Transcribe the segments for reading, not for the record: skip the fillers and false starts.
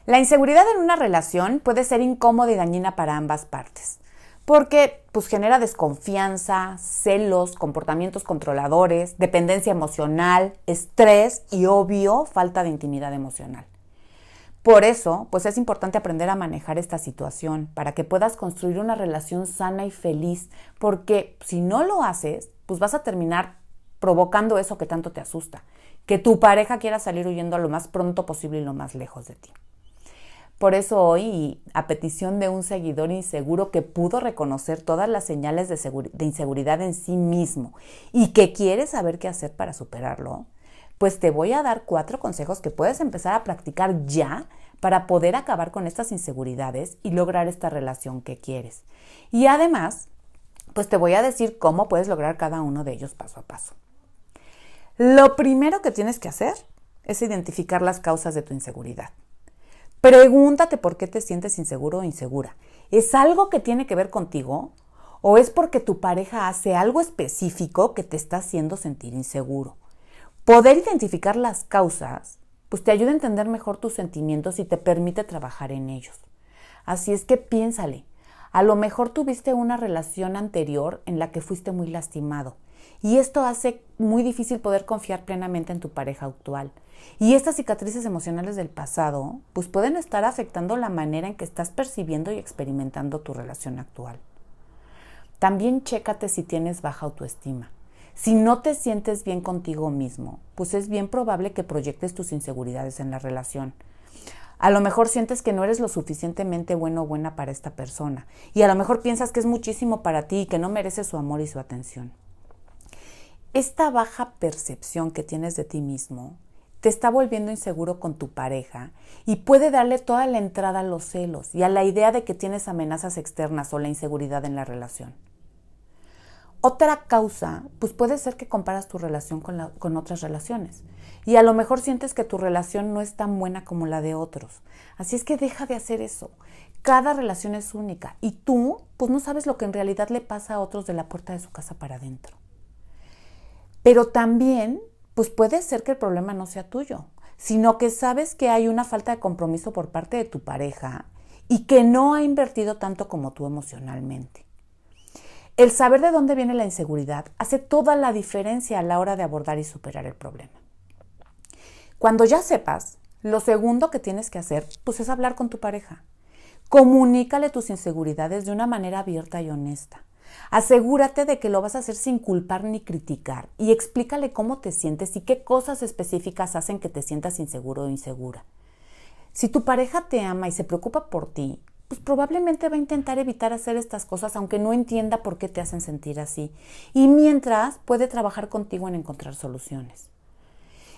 La inseguridad en una relación puede ser incómoda y dañina para ambas partes, porque genera desconfianza, celos, comportamientos controladores, dependencia emocional, estrés y, obvio, falta de intimidad emocional. Por eso, es importante aprender a manejar esta situación para que puedas construir una relación sana y feliz, porque si no lo haces, vas a terminar provocando eso que tanto te asusta, que tu pareja quiera salir huyendo lo más pronto posible y lo más lejos de ti. Por eso hoy, a petición de un seguidor inseguro que pudo reconocer todas las señales de inseguridad en sí mismo y que quiere saber qué hacer para superarlo, te voy a dar 4 consejos que puedes empezar a practicar ya para poder acabar con estas inseguridades y lograr esta relación que quieres. Y además, te voy a decir cómo puedes lograr cada uno de ellos paso a paso. Lo primero que tienes que hacer es identificar las causas de tu inseguridad. Pregúntate por qué te sientes inseguro o insegura. ¿Es algo que tiene que ver contigo? ¿O es porque tu pareja hace algo específico que te está haciendo sentir inseguro? Poder identificar las causas, te ayuda a entender mejor tus sentimientos y te permite trabajar en ellos. Así es que piénsale. A lo mejor tuviste una relación anterior en la que fuiste muy lastimado. Y esto hace muy difícil poder confiar plenamente en tu pareja actual. Y estas cicatrices emocionales del pasado, pueden estar afectando la manera en que estás percibiendo y experimentando tu relación actual. También chécate si tienes baja autoestima. Si no te sientes bien contigo mismo, es bien probable que proyectes tus inseguridades en la relación. A lo mejor sientes que no eres lo suficientemente bueno o buena para esta persona. Y a lo mejor piensas que es muchísimo para ti y que no mereces su amor y su atención. Esta baja percepción que tienes de ti mismo te está volviendo inseguro con tu pareja y puede darle toda la entrada a los celos y a la idea de que tienes amenazas externas o la inseguridad en la relación. Otra causa, puede ser que comparas tu relación con otras relaciones y a lo mejor sientes que tu relación no es tan buena como la de otros. Así es que deja de hacer eso. Cada relación es única y tú, no sabes lo que en realidad le pasa a otros de la puerta de su casa para adentro. Pero también, puede ser que el problema no sea tuyo, sino que sabes que hay una falta de compromiso por parte de tu pareja y que no ha invertido tanto como tú emocionalmente. El saber de dónde viene la inseguridad hace toda la diferencia a la hora de abordar y superar el problema. Cuando ya sepas, lo segundo que tienes que hacer, es hablar con tu pareja. Comunícale tus inseguridades de una manera abierta y honesta. Asegúrate de que lo vas a hacer sin culpar ni criticar y explícale cómo te sientes y qué cosas específicas hacen que te sientas inseguro o insegura. Si tu pareja te ama y se preocupa por ti, probablemente va a intentar evitar hacer estas cosas aunque no entienda por qué te hacen sentir así. Y mientras puede trabajar contigo en encontrar soluciones.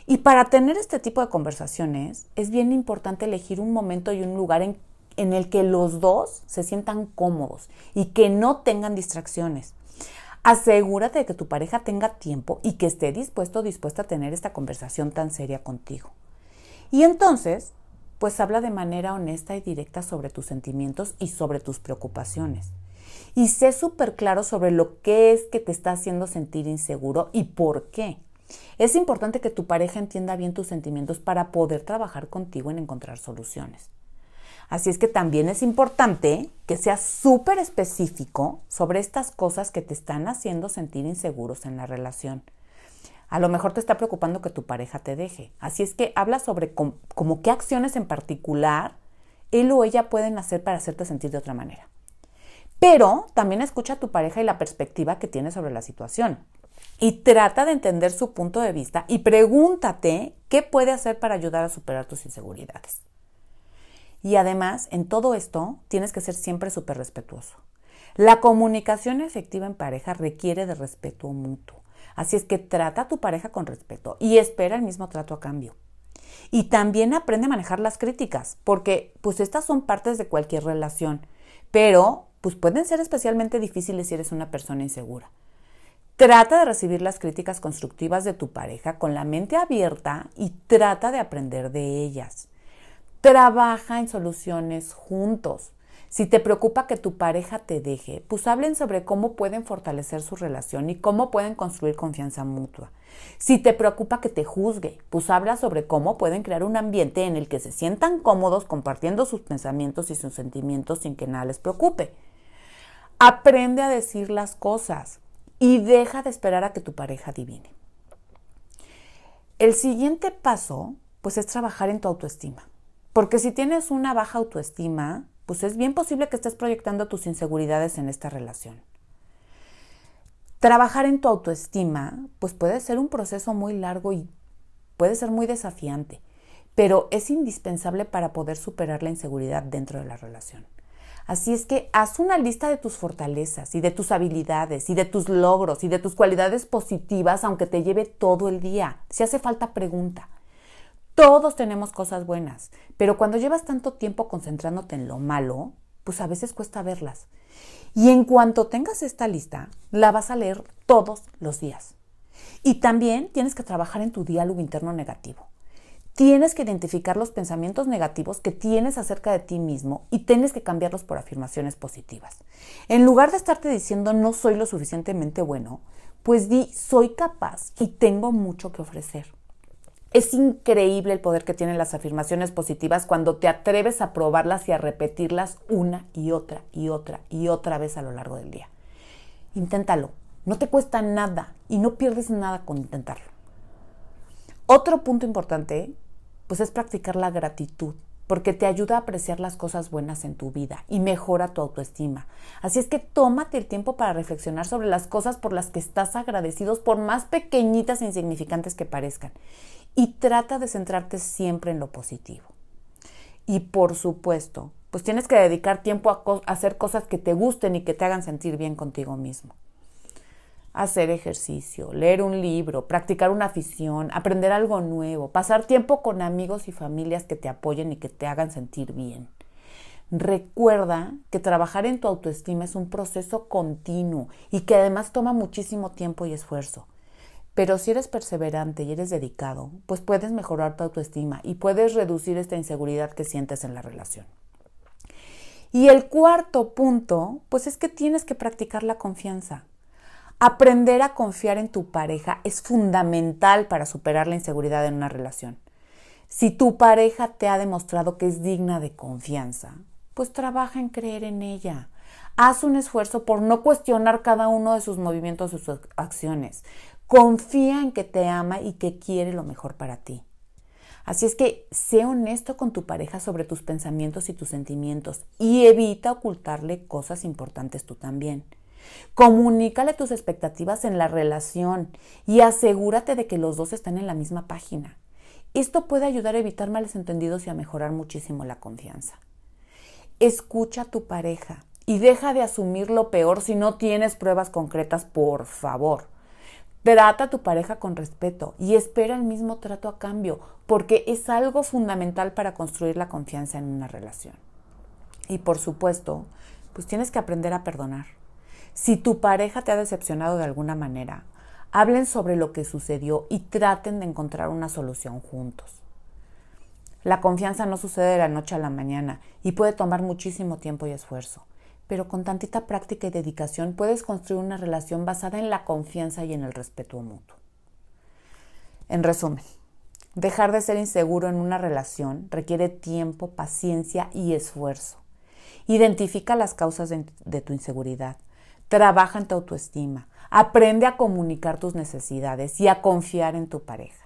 Y para tener este tipo de conversaciones es bien importante elegir un momento y un lugar en el que los dos se sientan cómodos y que no tengan distracciones. Asegúrate de que tu pareja tenga tiempo y que esté dispuesto o dispuesta a tener esta conversación tan seria contigo. Y entonces, habla de manera honesta y directa sobre tus sentimientos y sobre tus preocupaciones. Y sé súper claro sobre lo que es que te está haciendo sentir inseguro y por qué. Es importante que tu pareja entienda bien tus sentimientos para poder trabajar contigo en encontrar soluciones. Así es que también es importante que seas súper específico sobre estas cosas que te están haciendo sentir inseguros en la relación. A lo mejor te está preocupando que tu pareja te deje. Así es que habla sobre como qué acciones en particular él o ella pueden hacer para hacerte sentir de otra manera. Pero también escucha a tu pareja y la perspectiva que tiene sobre la situación. Y trata de entender su punto de vista y pregúntate qué puede hacer para ayudar a superar tus inseguridades. Y además, en todo esto, tienes que ser siempre súper respetuoso. La comunicación efectiva en pareja requiere de respeto mutuo. Así es que trata a tu pareja con respeto y espera el mismo trato a cambio. Y también aprende a manejar las críticas, porque estas son partes de cualquier relación, pero pueden ser especialmente difíciles si eres una persona insegura. Trata de recibir las críticas constructivas de tu pareja con la mente abierta y trata de aprender de ellas. Trabaja en soluciones juntos. Si te preocupa que tu pareja te deje, pues hablen sobre cómo pueden fortalecer su relación y cómo pueden construir confianza mutua. Si te preocupa que te juzgue, pues habla sobre cómo pueden crear un ambiente en el que se sientan cómodos compartiendo sus pensamientos y sus sentimientos sin que nada les preocupe. Aprende a decir las cosas y deja de esperar a que tu pareja adivine. El siguiente paso, pues, es trabajar en tu autoestima. Porque si tienes una baja autoestima, pues es bien posible que estés proyectando tus inseguridades en esta relación. Trabajar en tu autoestima, pues puede ser un proceso muy largo y puede ser muy desafiante, pero es indispensable para poder superar la inseguridad dentro de la relación. Así es que haz una lista de tus fortalezas y de tus habilidades y de tus logros y de tus cualidades positivas, aunque te lleve todo el día. Si hace falta, pregunta. Todos tenemos cosas buenas, pero cuando llevas tanto tiempo concentrándote en lo malo, pues a veces cuesta verlas. Y en cuanto tengas esta lista, la vas a leer todos los días. Y también tienes que trabajar en tu diálogo interno negativo. Tienes que identificar los pensamientos negativos que tienes acerca de ti mismo y tienes que cambiarlos por afirmaciones positivas. En lugar de estarte diciendo no soy lo suficientemente bueno, pues di soy capaz y tengo mucho que ofrecer. Es increíble el poder que tienen las afirmaciones positivas cuando te atreves a probarlas y a repetirlas una y otra y otra y otra vez a lo largo del día. Inténtalo, no te cuesta nada y no pierdes nada con intentarlo. Otro punto importante, pues, es practicar la gratitud, porque te ayuda a apreciar las cosas buenas en tu vida y mejora tu autoestima. Así es que tómate el tiempo para reflexionar sobre las cosas por las que estás agradecidos, por más pequeñitas e insignificantes que parezcan. Y trata de centrarte siempre en lo positivo. Y por supuesto, pues tienes que dedicar tiempo a hacer cosas que te gusten y que te hagan sentir bien contigo mismo. Hacer ejercicio, leer un libro, practicar una afición, aprender algo nuevo, pasar tiempo con amigos y familias que te apoyen y que te hagan sentir bien. Recuerda que trabajar en tu autoestima es un proceso continuo y que además toma muchísimo tiempo y esfuerzo. Pero si eres perseverante y eres dedicado, pues puedes mejorar tu autoestima y puedes reducir esta inseguridad que sientes en la relación. Y el cuarto punto, pues es que tienes que practicar la confianza. Aprender a confiar en tu pareja es fundamental para superar la inseguridad en una relación. Si tu pareja te ha demostrado que es digna de confianza, pues trabaja en creer en ella. Haz un esfuerzo por no cuestionar cada uno de sus movimientos y sus acciones. Confía en que te ama y que quiere lo mejor para ti. Así es que sé honesto con tu pareja sobre tus pensamientos y tus sentimientos y evita ocultarle cosas importantes tú también. Comunícale tus expectativas en la relación y asegúrate de que los dos están en la misma página. Esto puede ayudar a evitar malos entendidos y a mejorar muchísimo la confianza. Escucha a tu pareja y deja de asumir lo peor si no tienes pruebas concretas, por favor. Trata a tu pareja con respeto y espera el mismo trato a cambio, porque es algo fundamental para construir la confianza en una relación. Y por supuesto, pues tienes que aprender a perdonar. Si tu pareja te ha decepcionado de alguna manera, hablen sobre lo que sucedió y traten de encontrar una solución juntos. La confianza no sucede de la noche a la mañana y puede tomar muchísimo tiempo y esfuerzo, pero con tantita práctica y dedicación puedes construir una relación basada en la confianza y en el respeto mutuo. En resumen, dejar de ser inseguro en una relación requiere tiempo, paciencia y esfuerzo. Identifica las causas de tu inseguridad. Trabaja en tu autoestima, aprende a comunicar tus necesidades y a confiar en tu pareja.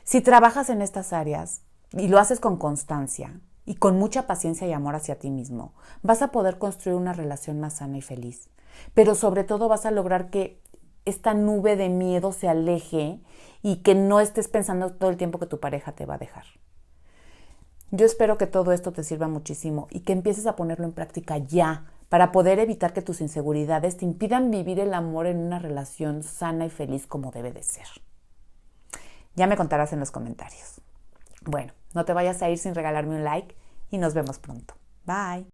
Si trabajas en estas áreas y lo haces con constancia y con mucha paciencia y amor hacia ti mismo, vas a poder construir una relación más sana y feliz. Pero sobre todo vas a lograr que esta nube de miedo se aleje y que no estés pensando todo el tiempo que tu pareja te va a dejar. Yo espero que todo esto te sirva muchísimo y que empieces a ponerlo en práctica ya, para poder evitar que tus inseguridades te impidan vivir el amor en una relación sana y feliz como debe de ser. Ya me contarás en los comentarios. Bueno, no te vayas a ir sin regalarme un like y nos vemos pronto. Bye.